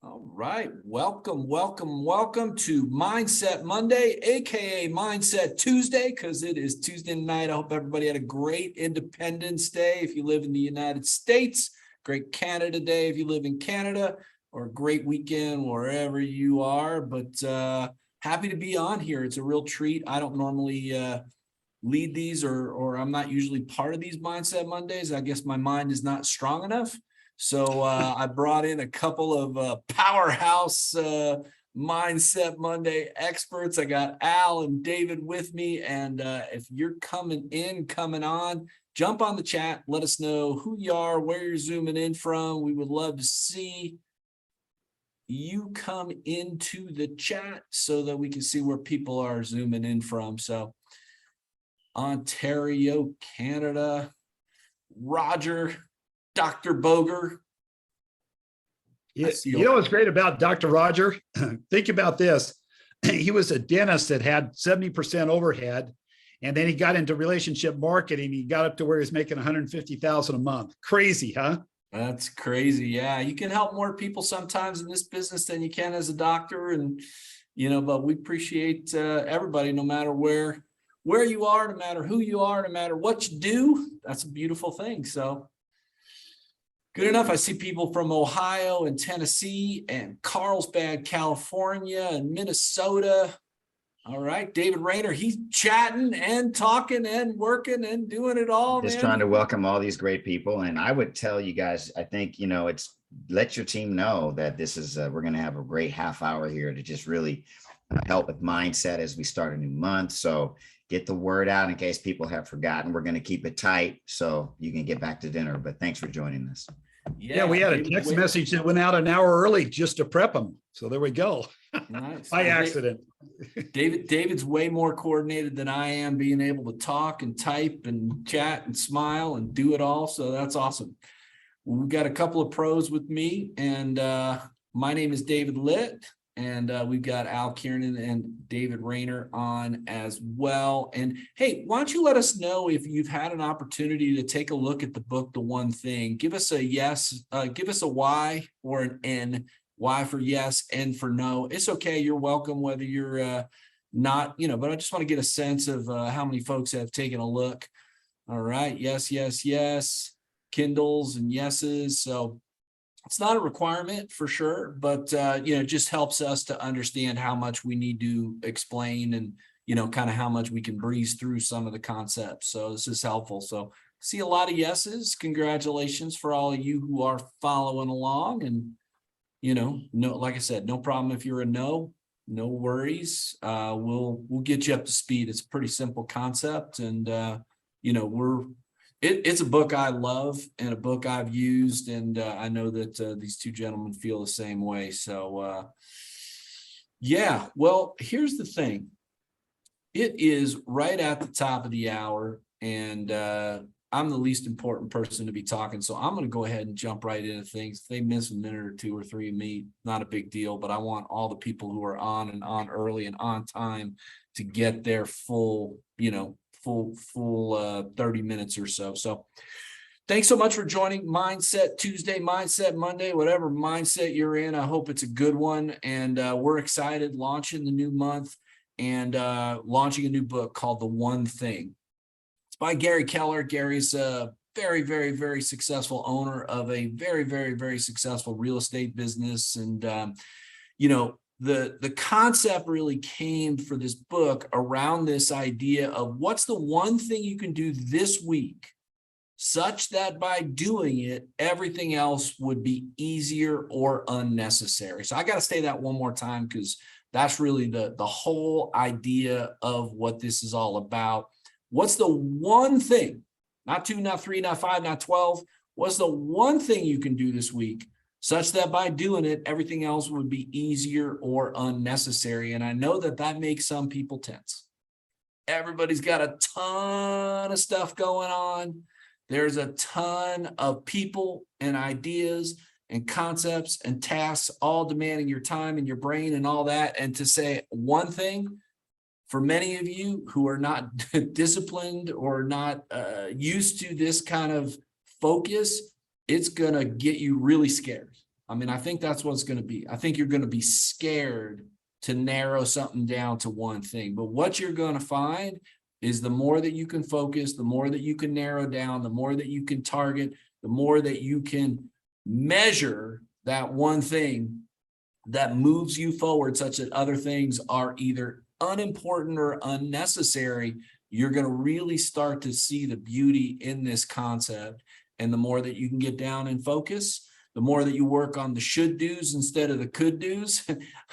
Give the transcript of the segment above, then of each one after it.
All right. Welcome to Mindset Monday, aka Mindset Tuesday, because it is Tuesday night. I hope everybody had a great Independence Day if you live in the United States, great Canada Day if you live in Canada, or a great weekend wherever you are. But happy to be on here. It's a real treat. I don't normally lead these or I'm not usually part of these Mindset Mondays. I guess my mind is not strong enough. So I brought in a couple of powerhouse Mindset Monday experts. I got Al and David with me. And if you're coming on, jump on the chat. Let us know who you are, where you're zooming in from. We would love to see you come into the chat so that we can see where people are zooming in from. So Ontario, Canada, Roger, Dr. Boger. You know what's great about Dr. Roger? Think about this. He was a dentist that had 70% overhead, and then he got into relationship marketing. He got up to where he was making $150,000 a month. Crazy, huh? That's crazy. Yeah, you can help more people sometimes in this business than you can as a doctor, and but we appreciate everybody, no matter where you are, no matter who you are, no matter what you do. That's a beautiful thing. So good enough. I see people from Ohio and Tennessee and Carlsbad, California and Minnesota. All right. David Rayner, he's chatting and talking and working and doing it all. Just trying to welcome all these great people. And I would tell you guys, I think, it's let your team know that this is, we're going to have a great half hour here to just really help with mindset as we start a new month. So get the word out in case people have forgotten. We're going to keep it tight so you can get back to dinner. But thanks for joining us. Yeah, we had a text message that went out an hour early just to prep them. So there we go. Nice. By accident. David's way more coordinated than I am, being able to talk and type and chat and smile and do it all. So that's awesome. We've got a couple of pros with me, and my name is David Litt. And we've got Al Kiernan and David Rayner on as well. And hey, why don't you let us know if you've had an opportunity to take a look at the book, The One Thing. Give us a yes, give us a Y or an N. Y for yes, N for no. It's okay. You're welcome whether you're not, but I just want to get a sense of how many folks have taken a look. All right. Yes, yes, yes. Kindles and yeses. So it's not a requirement for sure, but it just helps us to understand how much we need to explain and, kind of how much we can breeze through some of the concepts. So this is helpful. So see a lot of yeses. Congratulations for all of you who are following along. And, no, like I said, no problem if you're a no worries. We'll get you up to speed. It's a pretty simple concept. And, it's a book I love and a book I've used, and I know that these two gentlemen feel the same way. So, yeah, well, here's the thing. It is right at the top of the hour, and I'm the least important person to be talking, so I'm going to go ahead and jump right into things. If they miss a minute or two or three of me, not a big deal, but I want all the people who are on and on early and on time to get their full 30 minutes or so. So thanks so much for joining Mindset Tuesday, Mindset Monday, whatever mindset you're in. I hope it's a good one. And we're excited launching the new month and launching a new book called The One Thing. It's by Gary Keller. Gary's a very, very, very successful owner of a very, very, very successful real estate business. And, the concept really came for this book around this idea of what's the one thing you can do this week such that by doing it, everything else would be easier or unnecessary. So I got to say that one more time, because that's really the whole idea of what this is all about. What's the one thing, not 2, not 3, not 5, not 12, what's the one thing you can do this week such that by doing it, everything else would be easier or unnecessary? And I know that makes some people tense. Everybody's got a ton of stuff going on. There's a ton of people and ideas and concepts and tasks all demanding your time and your brain and all that. And to say one thing, for many of you who are not disciplined or not used to this kind of focus, it's going to get you really scared. I mean, I think that's what it's going to be. I think you're going to be scared to narrow something down to one thing. But what you're going to find is the more that you can focus, the more that you can narrow down, the more that you can target, the more that you can measure that one thing that moves you forward such that other things are either unimportant or unnecessary, you're going to really start to see the beauty in this concept. And the more that you can get down and focus, the more that you work on the should do's instead of the could do's.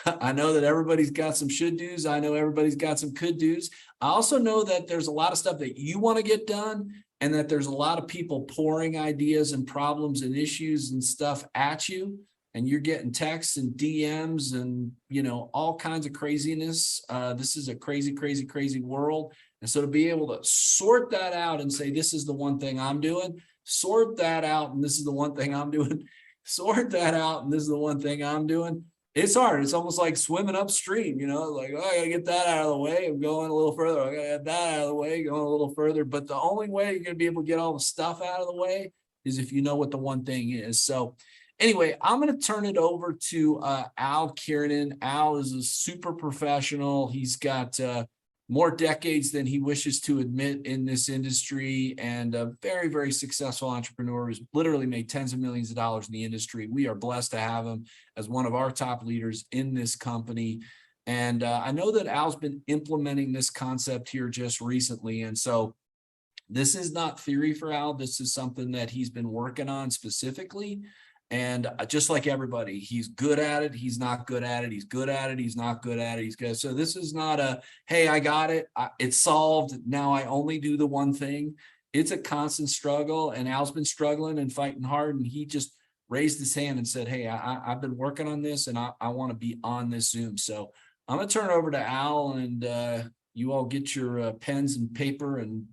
I know that everybody's got some should do's. I know everybody's got some could do's. I also know that there's a lot of stuff that you want to get done, and that there's a lot of people pouring ideas and problems and issues and stuff at you. And you're getting texts and DMs and, you know, all kinds of craziness. This is a crazy, crazy, crazy world. And so to be able to sort that out and say, this is the one thing I'm doing, sort that out, and this is the one thing I'm doing, sort that out, and this is the one thing I'm doing. It's hard. It's almost like swimming upstream, you know, like, oh, I gotta get that out of the way. I'm going a little further. I gotta get that out of the way, going a little further. But the only way you're gonna be able to get all the stuff out of the way is if you know what the one thing is. So anyway, I'm going to turn it over to Al Kiernan. Al is a super professional. He's got more decades than he wishes to admit in this industry, and a very, very successful entrepreneur who's literally made tens of millions of dollars in the industry. We are blessed to have him as one of our top leaders in this company. And I know that Al's been implementing this concept here just recently. And so this is not theory for Al. This is something that he's been working on specifically. And just like everybody, he's good at it. He's not good at it. He's good at it. He's not good at it. He's good. So this is not a, hey, I got it. It's solved. Now I only do the one thing. It's a constant struggle. And Al's been struggling and fighting hard. And he just raised his hand and said, hey, I've been working on this, and I want to be on this Zoom. So I'm going to turn it over to Al, and you all get your pens and paper and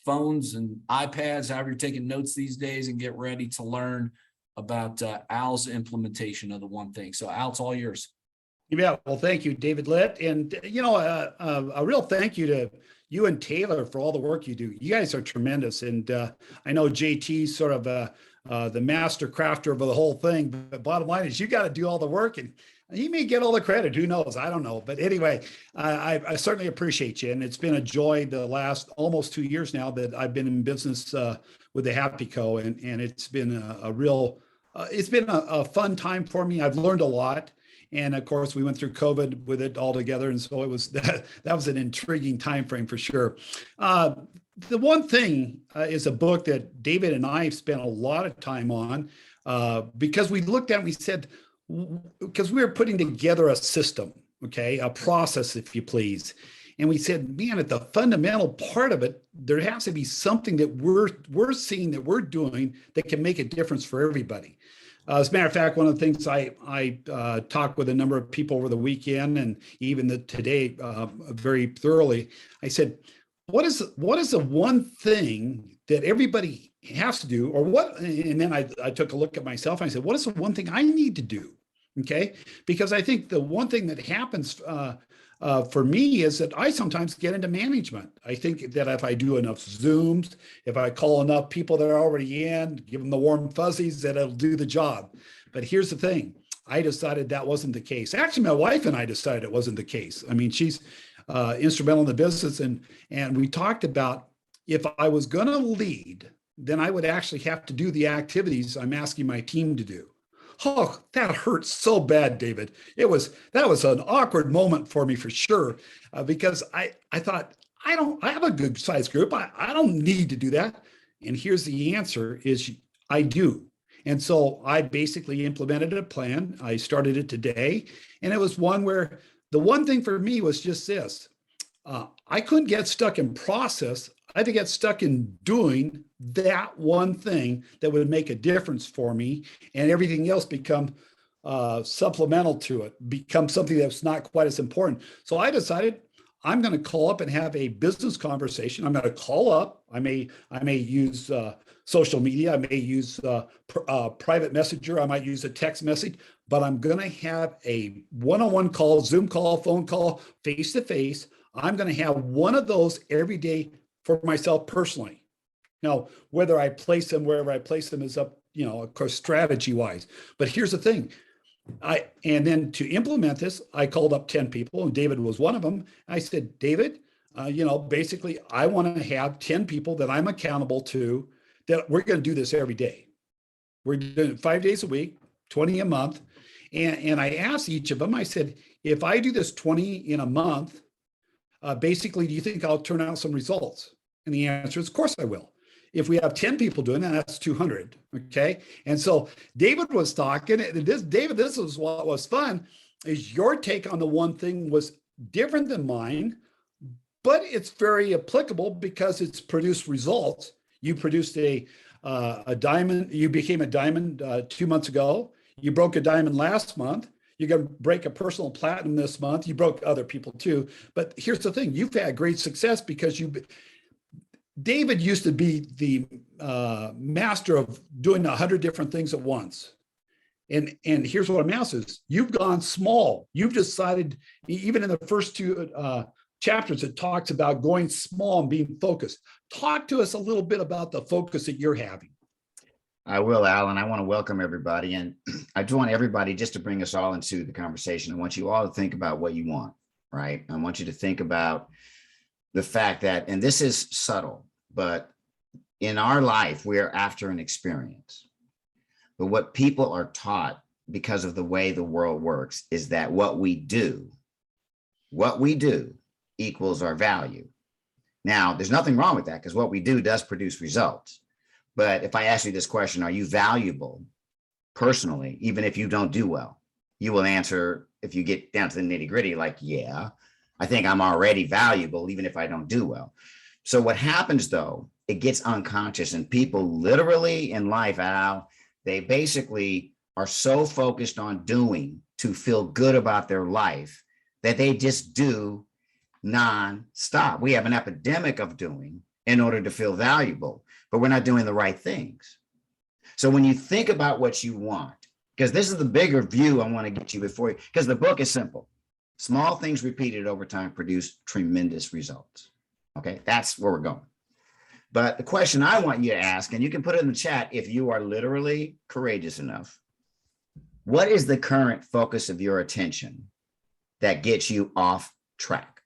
phones and iPads, however you're taking notes these days, and get ready to learn about Al's implementation of the one thing. So Al, it's all yours. Yeah, well, thank you, David Litt. And, you know, a real thank you to you and Taylor for all the work you do. You guys are tremendous. And I know JT's sort of the master crafter of the whole thing, but bottom line is you got to do all the work, and he may get all the credit. Who knows? I don't know. But anyway, I certainly appreciate you. And it's been a joy the last almost 2 years now that I've been in business with the Happy Co. And it's been a real, it's been a fun time for me. I've learned a lot. And of course, we went through COVID with it all together. And so it was that was an intriguing time frame for sure. The one thing is a book that David and I have spent a lot of time on because we looked at it and we said, because we were putting together a system, okay, a process, if you please. And we said, man, at the fundamental part of it, there has to be something that we're seeing that we're doing that can make a difference for everybody. As a matter of fact, one of the things I talked with a number of people over the weekend and even today very thoroughly, I said, what is the one thing that everybody has to do, or what? And then I took a look at myself and I said, what is the one thing I need to do? Okay, because I think the one thing that happens for me is that I sometimes get into management. I think that if I do enough Zooms, if I call enough people that are already in, give them the warm fuzzies, that it'll do the job. But here's the thing. I decided that wasn't the case. Actually, my wife and I decided it wasn't the case. I mean, she's instrumental in the business. And we talked about if I was going to lead, then I would actually have to do the activities I'm asking my team to do. Oh, that hurt so bad, David. That was an awkward moment for me for sure, because I thought, I have a good sized group. I don't need to do that. And here's the answer is I do. And so I basically implemented a plan. I started it today. And it was one where the one thing for me was just this. I couldn't get stuck in process. I had to get stuck in doing that one thing that would make a difference for me, and everything else become supplemental to it, become something that's not quite as important. So I decided I'm going to call up and have a business conversation. I'm going to call up. I may use social media. I may use private messenger. I might use a text message, but I'm going to have a one-on-one call, Zoom call, phone call, face-to-face. I'm going to have one of those every day for myself personally. Now, whether I place them wherever I place them is up, of course, strategy wise. But here's the thing. And then to implement this, I called up 10 people, and David was one of them. I said, David, basically, I want to have 10 people that I'm accountable to, that we're going to do this every day. We're doing it 5 days a week, 20 a month. And I asked each of them, I said, if I do this 20 in a month, basically, do you think I'll turn out some results? And the answer is, of course I will. If we have 10 people doing that, that's 200. Okay. And so David was talking, and David, this is what was fun, is your take on the one thing was different than mine, but it's very applicable because it's produced results. You produced a diamond, you became a diamond 2 months ago. You broke a diamond last month. You're going to break a personal platinum this month. You broke other people too. But here's the thing, you've had great success because David used to be the master of doing 100 different things at once. And here's what I'm asking is, you've gone small. You've decided, even in the first two chapters, it talks about going small and being focused. Talk to us a little bit about the focus that you're having. I will, Alan. I want to welcome everybody. And I just want everybody just to bring us all into the conversation. I want you all to think about what you want, right? I want you to think about the fact that, and this is subtle, but in our life, we're after an experience. But what people are taught because of the way the world works is that what we do equals our value. Now, there's nothing wrong with that because what we do does produce results. But if I ask you this question, are you valuable personally, even if you don't do well? You will answer, if you get down to the nitty gritty, like, yeah, I think I'm already valuable, even if I don't do well. So what happens though, it gets unconscious, and people literally in life, Al, they basically are so focused on doing to feel good about their life that they just do non-stop. We have an epidemic of doing in order to feel valuable, but we're not doing the right things. So when you think about what you want, because this is the bigger view I want to get you before you, because the book is simple. Small things repeated over time produce tremendous results. Okay, that's where we're going. But the question I want you to ask, and you can put it in the chat if you are literally courageous enough, what is the current focus of your attention that gets you off track?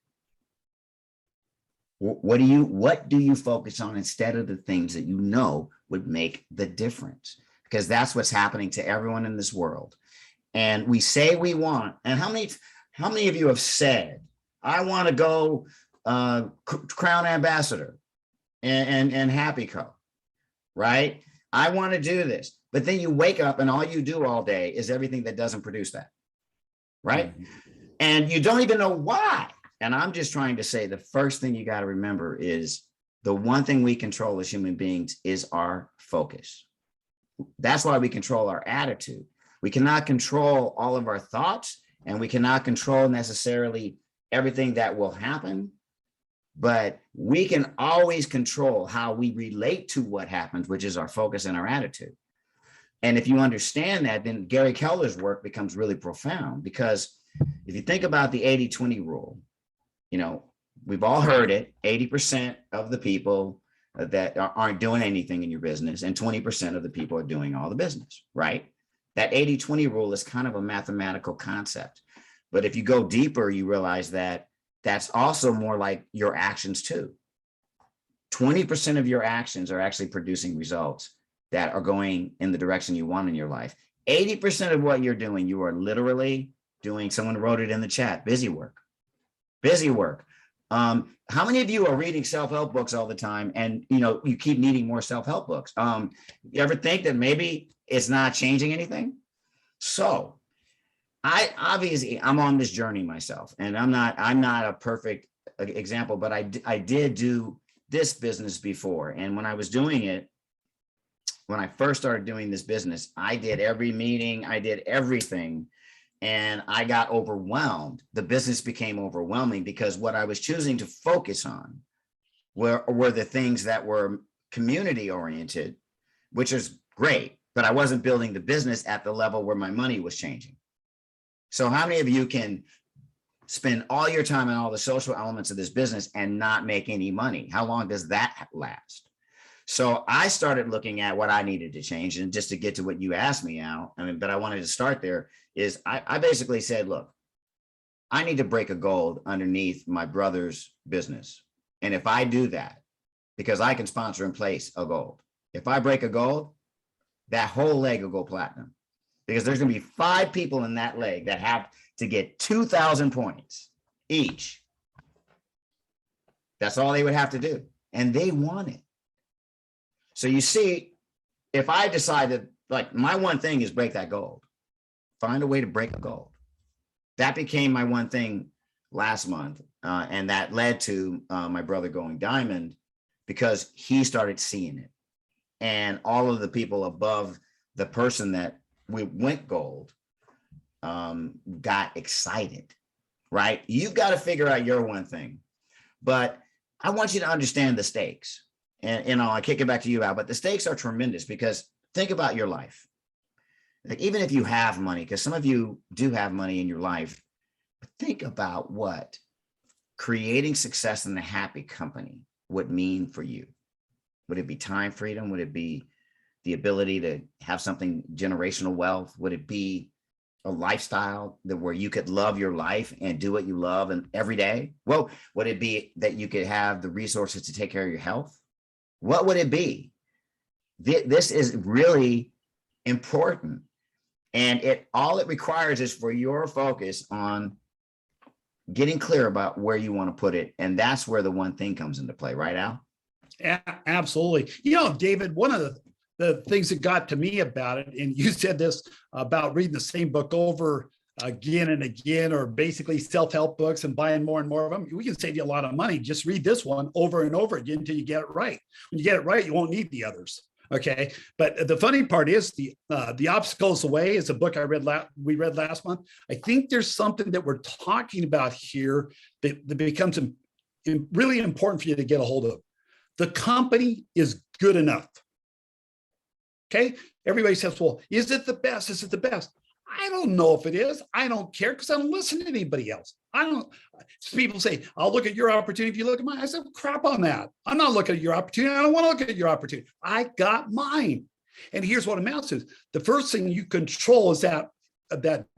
What do you focus on instead of the things that you know would make the difference? Because that's what's happening to everyone in this world. And we say we want, and how many of you have said, I want to go Crown Ambassador and Happy Co, right? I want to do this. But then you wake up and all you do all day is everything that doesn't produce that, right? Mm-hmm. And you don't even know why. And I'm just trying to say the first thing you got to remember is the one thing we control as human beings is our focus. That's why we control our attitude. We cannot control all of our thoughts, and we cannot control necessarily everything that will happen, but we can always control how we relate to what happens, which is our focus and our attitude. And if you understand that, then Gary Keller's work becomes really profound, because if you think about the 80-20 rule, we've all heard it, 80% of the people that aren't doing anything in your business and 20% of the people are doing all the business, right? That 80-20 rule is kind of a mathematical concept. But if you go deeper, you realize that that's also more like your actions too. 20% of your actions are actually producing results that are going in the direction you want in your life. 80% of what you're doing, you are literally doing, someone wrote it in the chat, busy work. Busy work. How many of you are reading self-help books all the time and you keep needing more self-help books? You ever think that maybe it's not changing anything? So I'm on this journey myself, and I'm not a perfect example, but I did do this business before. And when I was doing it, when I first started doing this business, I did every meeting, I did everything. And I got overwhelmed. The business became overwhelming because what I was choosing to focus on were the things that were community oriented, which is great, but I wasn't building the business at the level where my money was changing. So how many of you can spend all your time on all the social elements of this business and not make any money? How long does that last? So I started looking at what I needed to change. And just to get to what you asked me, Al, but I wanted to start there is I basically said, look, I need to break a gold underneath my brother's business. And if I do that, because I can sponsor and place a gold, if I break a gold, that whole leg will go platinum, because there's going to be 5 people in that leg that have to get 2,000 points each. That's all they would have to do. And they want it. So you see, if I decided, like, my one thing is break that gold, find a way to break a gold. That became my one thing last month. And that led to my brother going diamond, because he started seeing it. And all of the people above the person that we went gold got excited, right? You've got to figure out your one thing. But I want you to understand the stakes. And I'll kick it back to you, Al, but the stakes are tremendous, because think about your life. Like, even if you have money, because some of you do have money in your life, but think about what creating success in a happy company would mean for you. Would it be time freedom? Would it be the ability to have something generational wealth? Would it be a lifestyle where you could love your life and do what you love and every day? Well, would it be that you could have the resources to take care of your health? What would it be? This is really important. And all it requires is for your focus on getting clear about where you want to put it. And that's where the one thing comes into play, right, Al? Absolutely. David, one of the things that got to me about it, and you said this about reading the same book over again and again, or basically self-help books and buying more and more of them, we can save you a lot of money. Just read this one over and over again until you get it right. When you get it right, you won't need the others. Okay. But the funny part is the Obstacles Away is a book we read last month. I think there's something that we're talking about here that becomes really important for you to get a hold of. The company is good enough. Okay. Everybody says, well, is it the best? Is it the best? I don't know if it is. I don't care, because I don't listen to anybody else. People say, I'll look at your opportunity if you look at mine. I said, crap on that. I'm not looking at your opportunity. I don't want to look at your opportunity. I got mine. And here's what amounts to. The first thing you control is that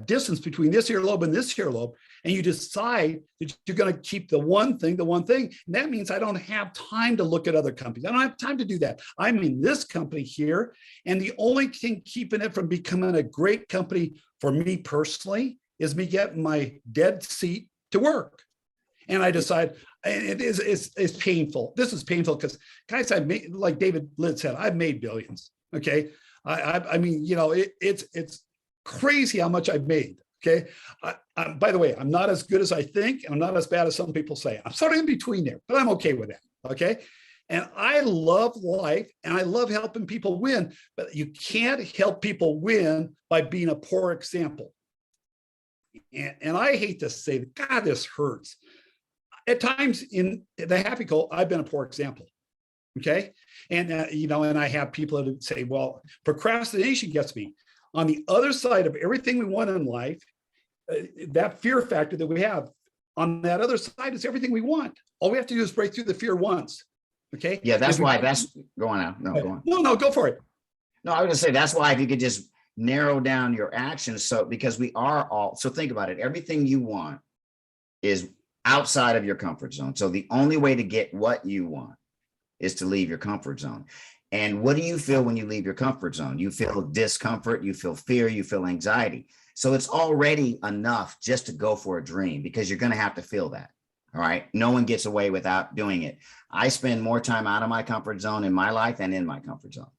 distance between this earlobe and this earlobe. And you decide that you're going to keep the one thing. And that means I don't have time to look at other companies. I don't have time to do that. I'm in this company here. And the only thing keeping it from becoming a great company for me personally is me getting my dead seat to work. And I decide, and it's painful. This is painful because, guys, like David Litt said, I've made billions. Okay. I mean, it's crazy how much I've made. Okay. By the way, I'm not as good as I think. I'm not as bad as some people say. I'm sort of in between there, but I'm okay with that. Okay. And I love life and I love helping people win, but you can't help people win by being a poor example. And I hate to say that, God, this hurts. At times in the happy goal, I've been a poor example. Okay. And, and I have people that say, well, procrastination gets me. On the other side of everything we want in life, that fear factor that we have on that other side is everything we want. All we have to do is break through the fear once. Okay. Yeah, that's why go on now. No, go on. No, go for it. No, I was gonna say that's why if you could just narrow down your actions. So because so think about it. Everything you want is outside of your comfort zone. So the only way to get what you want is to leave your comfort zone. And what do you feel when you leave your comfort zone? You feel discomfort, you feel fear, you feel anxiety. So it's already enough just to go for a dream, because you're going to have to feel that. All right. No one gets away without doing it. I spend more time out of my comfort zone in my life than in my comfort zone.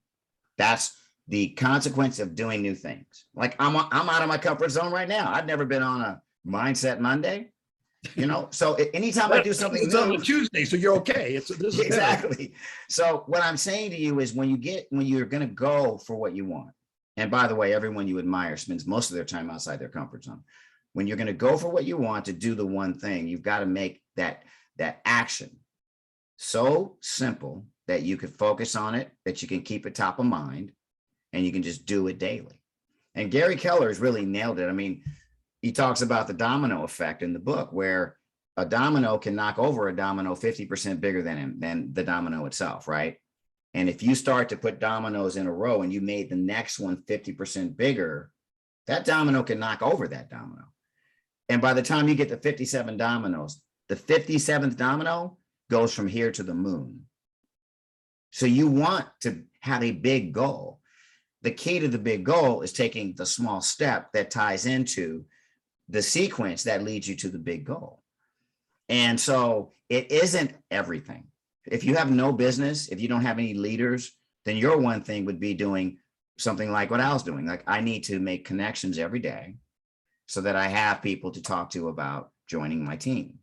That's the consequence of doing new things. Like I'm out of my comfort zone right now. I've never been on a Mindset Monday. So anytime I do something it's new, on a Tuesday, so you're okay. Exactly. So what I'm saying to you is when you're going to go for what you want, and by the way, everyone you admire spends most of their time outside their comfort zone. When you're going to go for what you want to do the one thing, you've got to make that action so simple that you can focus on it, that you can keep it top of mind, and you can just do it daily. And Gary Keller has really nailed it. I mean, he talks about the domino effect in the book, where a domino can knock over a domino 50% bigger than the domino itself, right? And if you start to put dominoes in a row and you made the next one 50% bigger, that domino can knock over that domino. And by the time you get to 57 dominoes, the 57th domino goes from here to the moon. So you want to have a big goal. The key to the big goal is taking the small step that ties into the sequence that leads you to the big goal. And so it isn't everything. If you have no business, if you don't have any leaders, then your one thing would be doing something like what I was doing. Like, I need to make connections every day so that I have people to talk to about joining my team.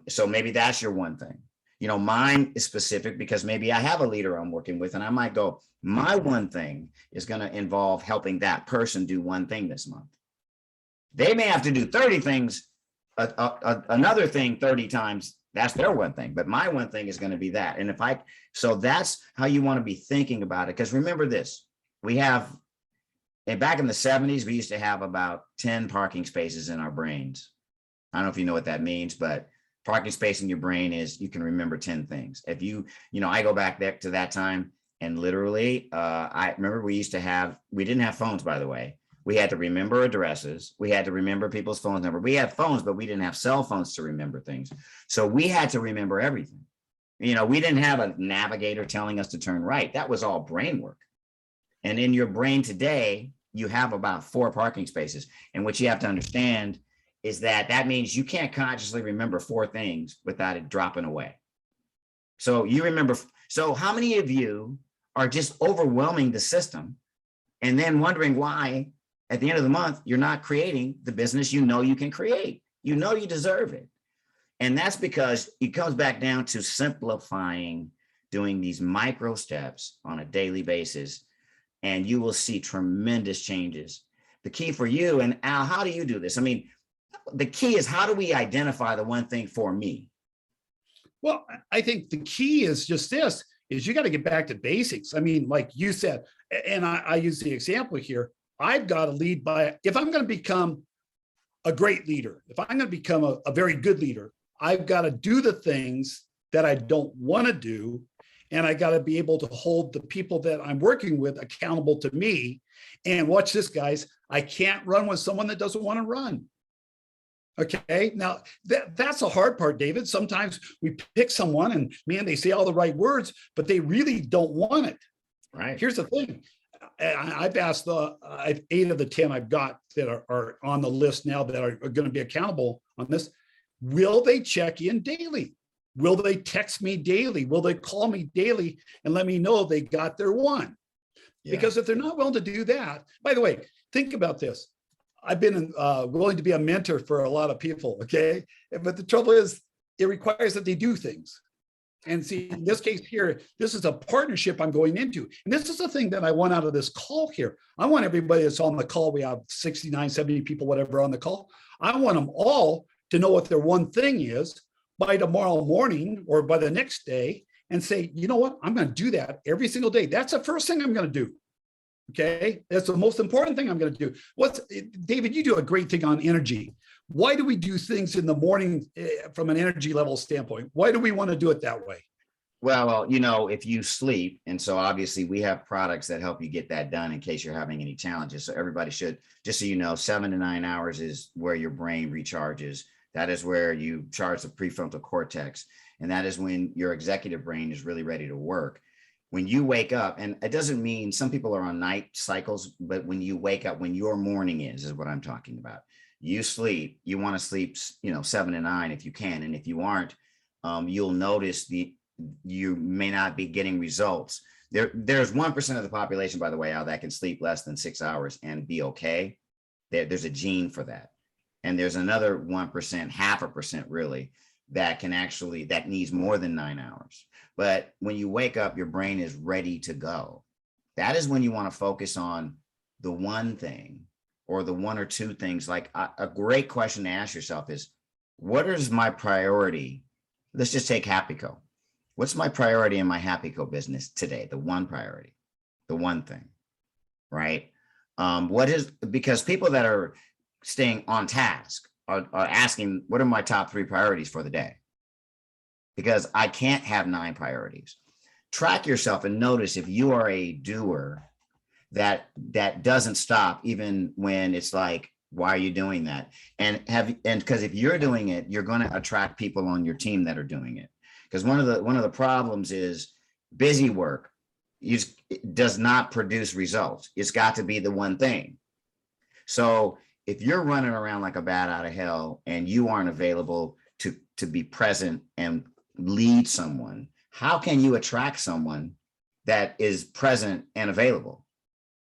So maybe that's your one thing. You know, mine is specific because maybe I have a leader I'm working with, and I might go, my one thing is going to involve helping that person do one thing this month. They may have to do 30 things, another thing 30 times. That's their one thing, but my one thing is going to be that. And so that's how you want to be thinking about it. Because remember this, and back in the 70s, we used to have about 10 parking spaces in our brains. I don't know if you know what that means, but parking space in your brain is you can remember 10 things. If I go back there to that time, and literally, I remember we didn't have phones, by the way. We had to remember addresses. We had to remember people's phone number. We had phones, but we didn't have cell phones to remember things. So we had to remember everything. We didn't have a navigator telling us to turn right. That was all brain work. And in your brain today, you have about 4 parking spaces. And what you have to understand is that means you can't consciously remember 4 things without it dropping away. So you remember. So how many of you are just overwhelming the system and then wondering why at the end of the month, you're not creating the business you know you can create? You know you deserve it. And that's because it comes back down to simplifying, doing these micro steps on a daily basis, and you will see tremendous changes. The key for you, and Al, how do you do this? I mean, the key is, how do we identify the one thing for me? Well, I think the key is just this, is you got to get back to basics. I mean, like you said, and I use the example here, I've got to lead by, if I'm going to become a great leader, if I'm going to become a very good leader, I've got to do the things that I don't want to do. And I got to be able to hold the people that I'm working with accountable to me. And watch this, guys, I can't run with someone that doesn't want to run. Okay, now that's the hard part, David. Sometimes we pick someone and man, they say all the right words, but they really don't want it. Right. Here's the thing. I've asked 8 of the 10 I've got that are on the list now that are going to be accountable on this. Will they check in daily? Will they text me daily? Will they call me daily and let me know they got their one? Yeah. Because if they're not willing to do that, by the way, think about this. I've been willing to be a mentor for a lot of people, okay? But the trouble is, it requires that they do things. And see, in this case here, this is a partnership I'm going into. And this is the thing that I want out of this call here. I want everybody that's on the call, we have 69, 70 people, whatever, on the call. I want them all to know what their one thing is by tomorrow morning or by the next day, and say, you know what, I'm going to do that every single day. That's the first thing I'm going to do. Okay, that's the most important thing I'm going to do. David, you do a great thing on energy. Why do we do things in the morning from an energy level standpoint? Why do we want to do it that way? Well, if you sleep, and so obviously we have products that help you get that done in case you're having any challenges. So everybody should, just so you know, 7 to 9 hours is where your brain recharges. That is where you charge the prefrontal cortex. And that is when your executive brain is really ready to work. When you wake up, and it doesn't mean, some people are on night cycles, but when you wake up, when your morning is what I'm talking about. You sleep, you want to sleep, 7 to 9 if you can. And if you aren't, you'll notice you may not be getting results. There's 1% of the population, by the way, Al, that can sleep less than 6 hours and be okay. There's a gene for that. And there's another 1%, 0.5% really, that needs more than 9 hours. But when you wake up, your brain is ready to go. That is when you want to focus on the one thing or the 1 or 2 things. Like a great question to ask yourself is, what is my priority? Let's just take HappyCo. What's my priority in my HappyCo business today? The one priority, the one thing, right? Because people that are staying on task are asking, what are my top 3 priorities for the day? Because I can't have 9 priorities. track yourself and notice if you are a doer that doesn't stop even when it's like, why are you doing that? And because if you're doing it, you're going to attract people on your team that are doing it. Because one of the problems is busy work does not produce results. It's got to be the one thing. So if you're running around like a bat out of hell and you aren't available to be present and lead someone, how can you attract someone that is present and available?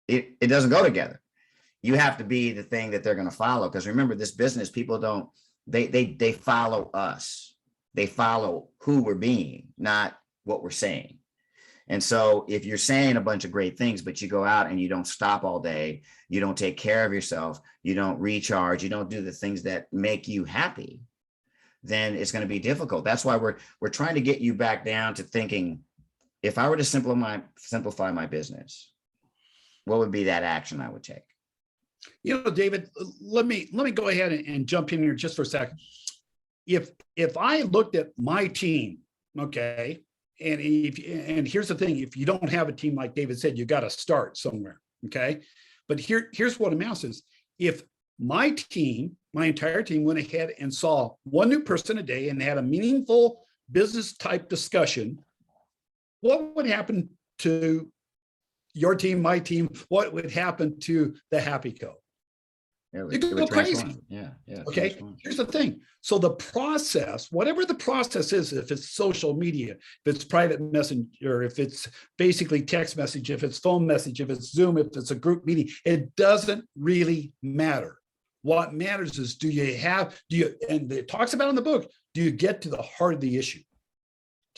It doesn't go together. You have to be the thing that they're going to follow. Because remember, this business, people don't, they follow us. They follow who we're being, not what we're saying. And so if you're saying a bunch of great things, but you go out and you don't stop all day, you don't take care of yourself, you don't recharge, you don't do the things that make you happy, then it's going to be difficult. That's why we're trying to get you back down to thinking, if I were to simplify my business, what would be that action I would take? David, let me go ahead and jump in here just for a second. If I looked at my team, okay, and here's the thing: if you don't have a team, like David said, you got to start somewhere, okay. But here's what amounts is: if my team, my entire team, went ahead and saw one new person a day and had a meaningful business type discussion, what would happen to your team, my team? What would happen to the Happy Co? It would go crazy. Yeah. Okay. Here's the thing. So the process, whatever the process is, if it's social media, if it's private messenger, if it's basically text message, if it's phone message, if it's Zoom, if it's a group meeting, it doesn't really matter. What matters is, and it talks about in the book, do you get to the heart of the issue?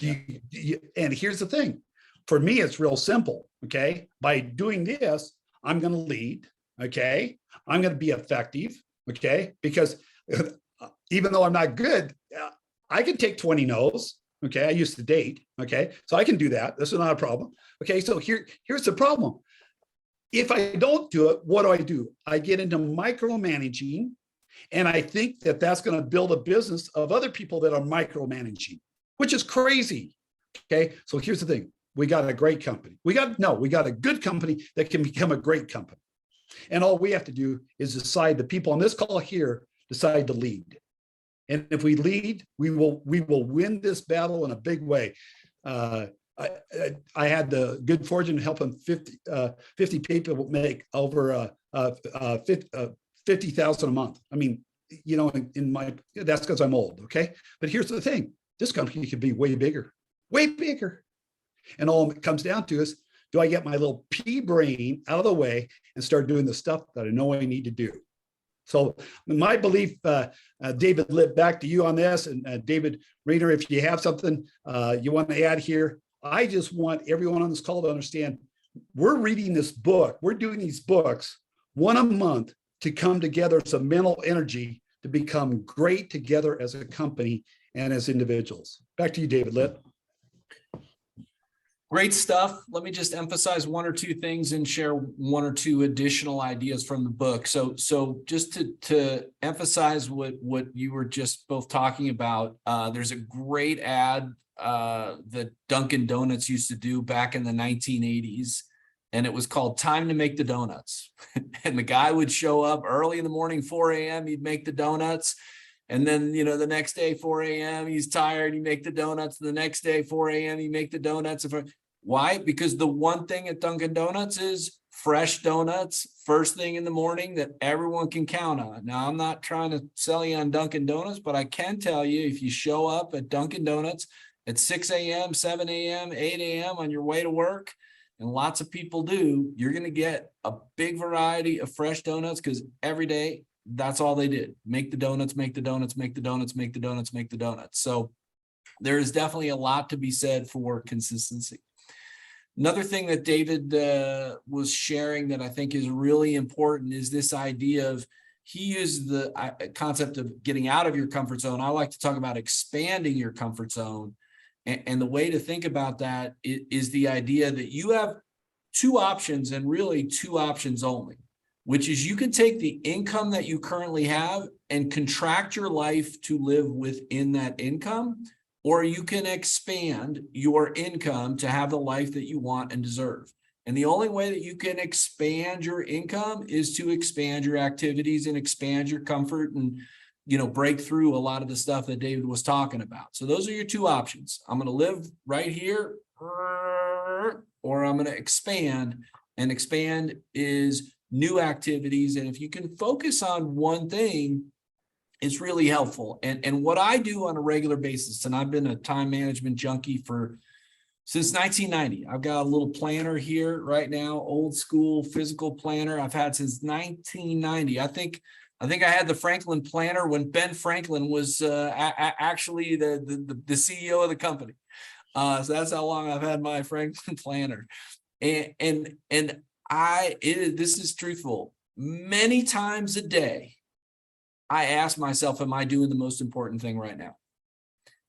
And here's the thing. For me, it's real simple. Okay. By doing this, I'm going to lead. Okay. I'm going to be effective. Okay. Because even though I'm not good, I can take 20 no's. Okay. I used to date. Okay. So I can do that. This is not a problem. Okay. So here's the problem. If I don't do it, what do? I get into micromanaging. And I think that that's going to build a business of other people that are micromanaging, which is crazy. Okay. So here's the thing. We got a great company. We got a good company that can become a great company. And all we have to do is decide, the people on this call here decide to lead. And if we lead, we will win this battle in a big way. I had the good fortune to help 50 people make over 50,000 a month. I mean, that's because I'm old. Okay. But here's the thing. This company could be way bigger. And all it comes down to is, do I get my little pea brain out of the way and start doing the stuff that I know I need to do? So my belief, David Litt, back to you on this, and David Rayner, if you have something you want to add here, I just want everyone on this call to understand, we're reading this book. We're doing these books one a month to come together as a mental energy to become great together as a company and as individuals. Back to you, David Litt. Great stuff. Let me just emphasize one or two things and share one or two additional ideas from the book. So just to emphasize what you were just both talking about, there's a great ad that Dunkin' Donuts used to do back in the 1980s, and it was called Time to Make the Donuts. And the guy would show up early in the morning, 4 a.m., he'd make the donuts. And then, the next day, 4 a.m., he's tired, you make the donuts. The next day, 4 a.m., you make the donuts. Why? Because the one thing at Dunkin' Donuts is fresh donuts, first thing in the morning, that everyone can count on. Now, I'm not trying to sell you on Dunkin' Donuts, but I can tell you, if you show up at Dunkin' Donuts at 6 a.m., 7 a.m., 8 a.m. on your way to work, and lots of people do, you're going to get a big variety of fresh donuts, because every day, that's all they did. Make the donuts, make the donuts, make the donuts, make the donuts, make the donuts. So there is definitely a lot to be said for consistency. Another thing that David was sharing that I think is really important is this idea of, he used the concept of getting out of your comfort zone. I like to talk about expanding your comfort zone. And the way to think about that is the idea that you have two options, and really two options only, which is you can take the income that you currently have and contract your life to live within that income, or you can expand your income to have the life that you want and deserve. And the only way that you can expand your income is to expand your activities and expand your comfort and, break through a lot of the stuff that David was talking about. So those are your two options. I'm going to live right here, or I'm going to expand, and expand is new activities. And if you can focus on one thing, it's really helpful. And what I do on a regular basis, and I've been a time management junkie since 1990. I've got a little planner here right now, old school physical planner I've had since 1990. I think I had the Franklin planner when Ben Franklin was actually the CEO of the company. So that's how long I've had my Franklin planner. And this is truthful. Many times a day, I ask myself, am I doing the most important thing right now?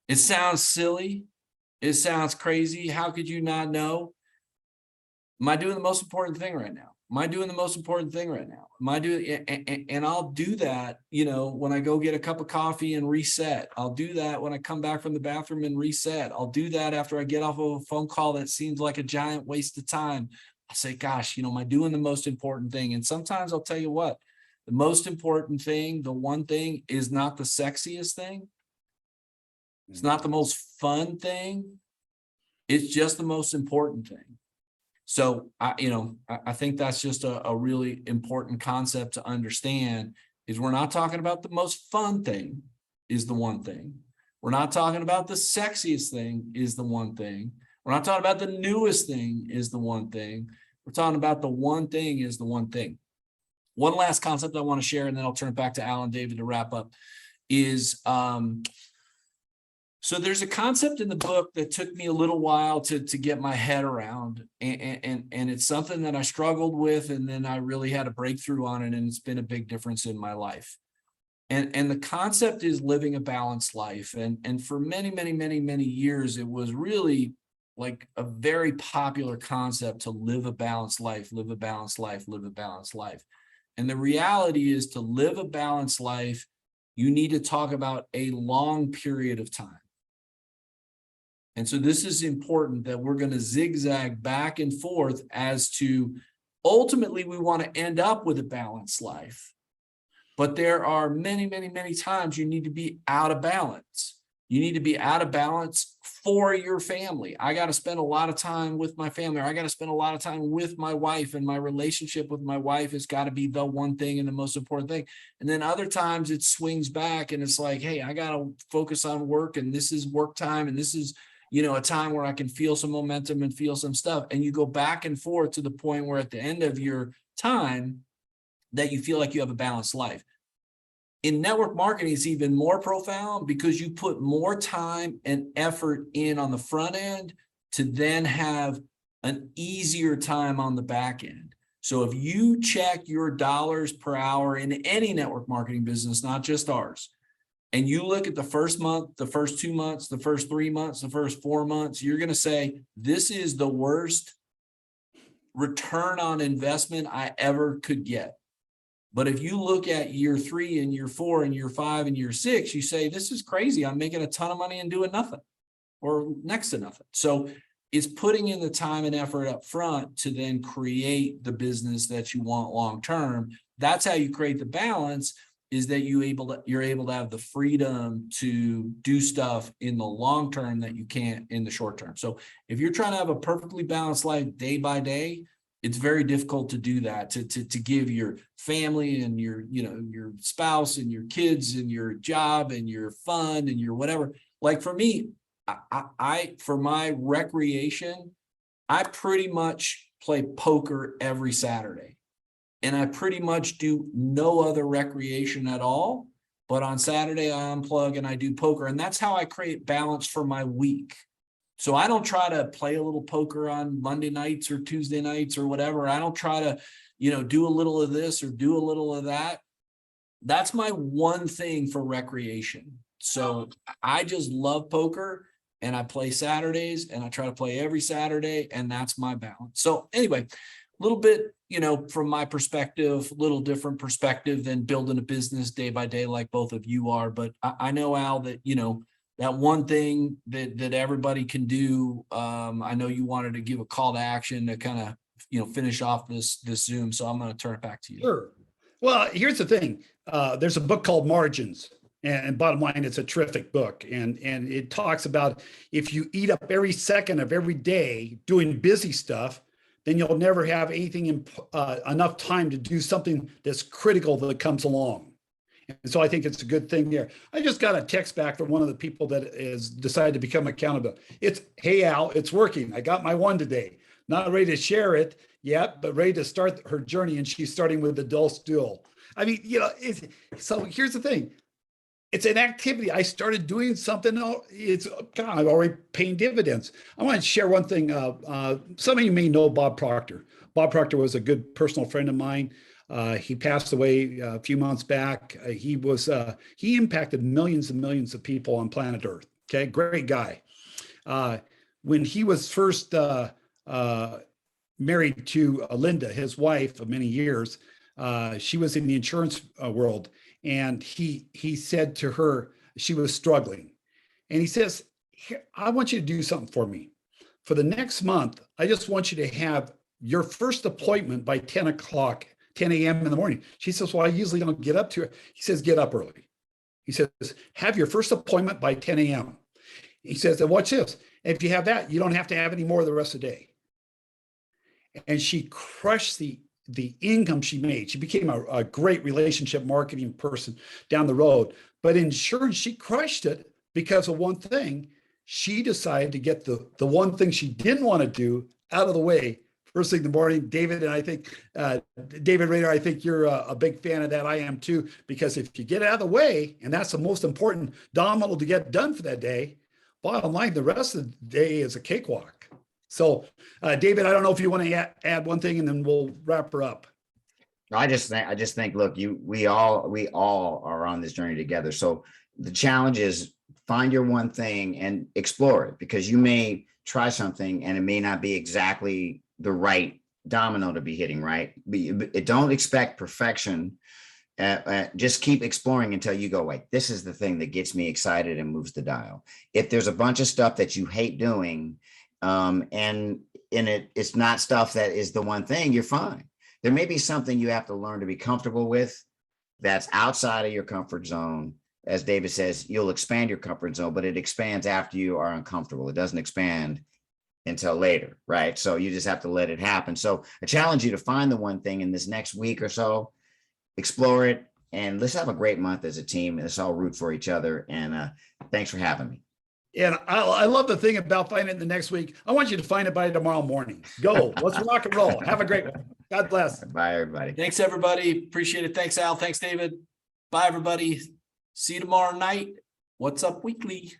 It sounds silly. It sounds crazy. How could you not know? Am I doing the most important thing right now? Am I doing the most important thing right now? Am I doing, and I'll do that, when I go get a cup of coffee and reset. I'll do that when I come back from the bathroom and reset. I'll do that after I get off of a phone call that seems like a giant waste of time. I say, gosh, am I doing the most important thing? And sometimes I'll tell you what, the most important thing, the one thing, is not the sexiest thing. It's not the most fun thing. It's just the most important thing. So I think that's just a really important concept to understand, is we're not talking about the most fun thing is the one thing. We're not talking about the sexiest thing is the one thing. We're not talking about the newest thing is the one thing. We're talking about the one thing is the one thing. One last concept I want to share, and then I'll turn it back to Al and David to wrap up, is so there's a concept in the book that took me a little while to get my head around, and it's something that I struggled with, and then I really had a breakthrough on it, and it's been a big difference in my life. And the concept is living a balanced life. And for many, many, many, many years, it was really like a very popular concept to live a balanced life, live a balanced life, live a balanced life. And the reality is, to live a balanced life, you need to talk about a long period of time. And so this is important, that we're going to zigzag back and forth as to, ultimately, we want to end up with a balanced life. But there are many, many, many times you need to be out of balance. You need to be out of balance for your family. I got to spend a lot of time with my family, or I got to spend a lot of time with my wife, and my relationship with my wife has got to be the one thing and the most important thing. And then other times it swings back and it's like, hey, I got to focus on work, and this is work time, and this is, a time where I can feel some momentum and feel some stuff. And you go back and forth to the point where at the end of your time that you feel like you have a balanced life. In network marketing, it's even more profound, because you put more time and effort in on the front end to then have an easier time on the back end. So if you check your dollars per hour in any network marketing business, not just ours, and you look at the first month, the first 2 months, the first 3 months, the first 4 months, you're going to say, this is the worst return on investment I ever could get. But if you look at year 3 and year 4 and year 5 and year 6, you say, this is crazy. I'm making a ton of money and doing nothing, or next to nothing. So it's putting in the time and effort up front to then create the business that you want long term. That's how you create the balance, is that you're able to have the freedom to do stuff in the long term that you can't in the short term. So if you're trying to have a perfectly balanced life day by day, it's very difficult to do that, to give your family and your spouse and your kids and your job and your fun and your whatever. Like for me, I for my recreation, I pretty much play poker every Saturday. And I pretty much do no other recreation at all. But on Saturday, I unplug and I do poker. And that's how I create balance for my week. So I don't try to play a little poker on Monday nights or Tuesday nights or whatever. I don't try to, do a little of this or do a little of that. That's my one thing for recreation. So I just love poker, and I play Saturdays, and I try to play every Saturday, and that's my balance. So anyway, a little bit, from my perspective, a little different perspective than building a business day by day like both of you are. But I know, Al, that, that one thing that everybody can do. I know you wanted to give a call to action to kind of, finish off this Zoom. So I'm going to turn it back to you. Sure. Well, here's the thing. There's a book called Margins, and bottom line, it's a terrific book. And it talks about if you eat up every second of every day doing busy stuff, then you'll never have anything enough time to do something that's critical that comes along. And so I think it's a good thing there. I just got a text back from one of the people that has decided to become accountable. It's, hey, Al, it's working. I got my one today. Not ready to share it yet, but ready to start her journey. And she's starting with the dull stool. I mean, so here's the thing. It's an activity. I started doing something. It's kind of already paying dividends. I want to share one thing. Some of you may know Bob Proctor. Bob Proctor was a good personal friend of mine. He passed away a few months back. He impacted millions and millions of people on planet Earth. Okay, great guy. When he was first married to Linda, his wife of many years, she was in the insurance world, and he said to her, she was struggling, and he says, "Here, I want you to do something for me. For the next month, I just want you to have your first appointment by 10 a.m. in the morning." She says, "Well, I usually don't get up to it." He says, "Get up early." He says, "Have your first appointment by 10 a.m. He says, "And watch this. If you have that, you don't have to have any more the rest of the day." And she crushed the income she made. She became a great relationship marketing person down the road. But in insurance, she crushed it because of one thing. She decided to get the one thing she didn't want to do out of the way first thing in the morning. David, and I think, David Rader, I think you're a big fan of that. I am too, because if you get out of the way, and that's the most important domino to get done for that day, bottom line, the rest of the day is a cakewalk. So, David, I don't know if you want to add one thing, and then we'll wrap her up. I just think, look, we all are on this journey together. So the challenge is find your one thing and explore it, because you may try something and it may not be exactly the right domino to be hitting, right? Don't expect perfection. Just keep exploring until you go, wait, this is the thing that gets me excited and moves the dial. If there's a bunch of stuff that you hate doing, and it's not stuff that is the one thing, you're fine. There may be something you have to learn to be comfortable with that's outside of your comfort zone. As David says, you'll expand your comfort zone, but it expands after you are uncomfortable. It doesn't expand until later, right? So you just have to let it happen. So I challenge you to find the one thing in this next week or so, explore it, and let's have a great month as a team. Let's all root for each other. And thanks for having me. And I love the thing about finding it the next week. I want you to find it by tomorrow morning. Go. Let's rock and roll. Have a great one. God bless. Bye, everybody. Thanks, everybody. Appreciate it. Thanks, Al. Thanks, David. Bye, everybody. See you tomorrow night. What's Up Weekly.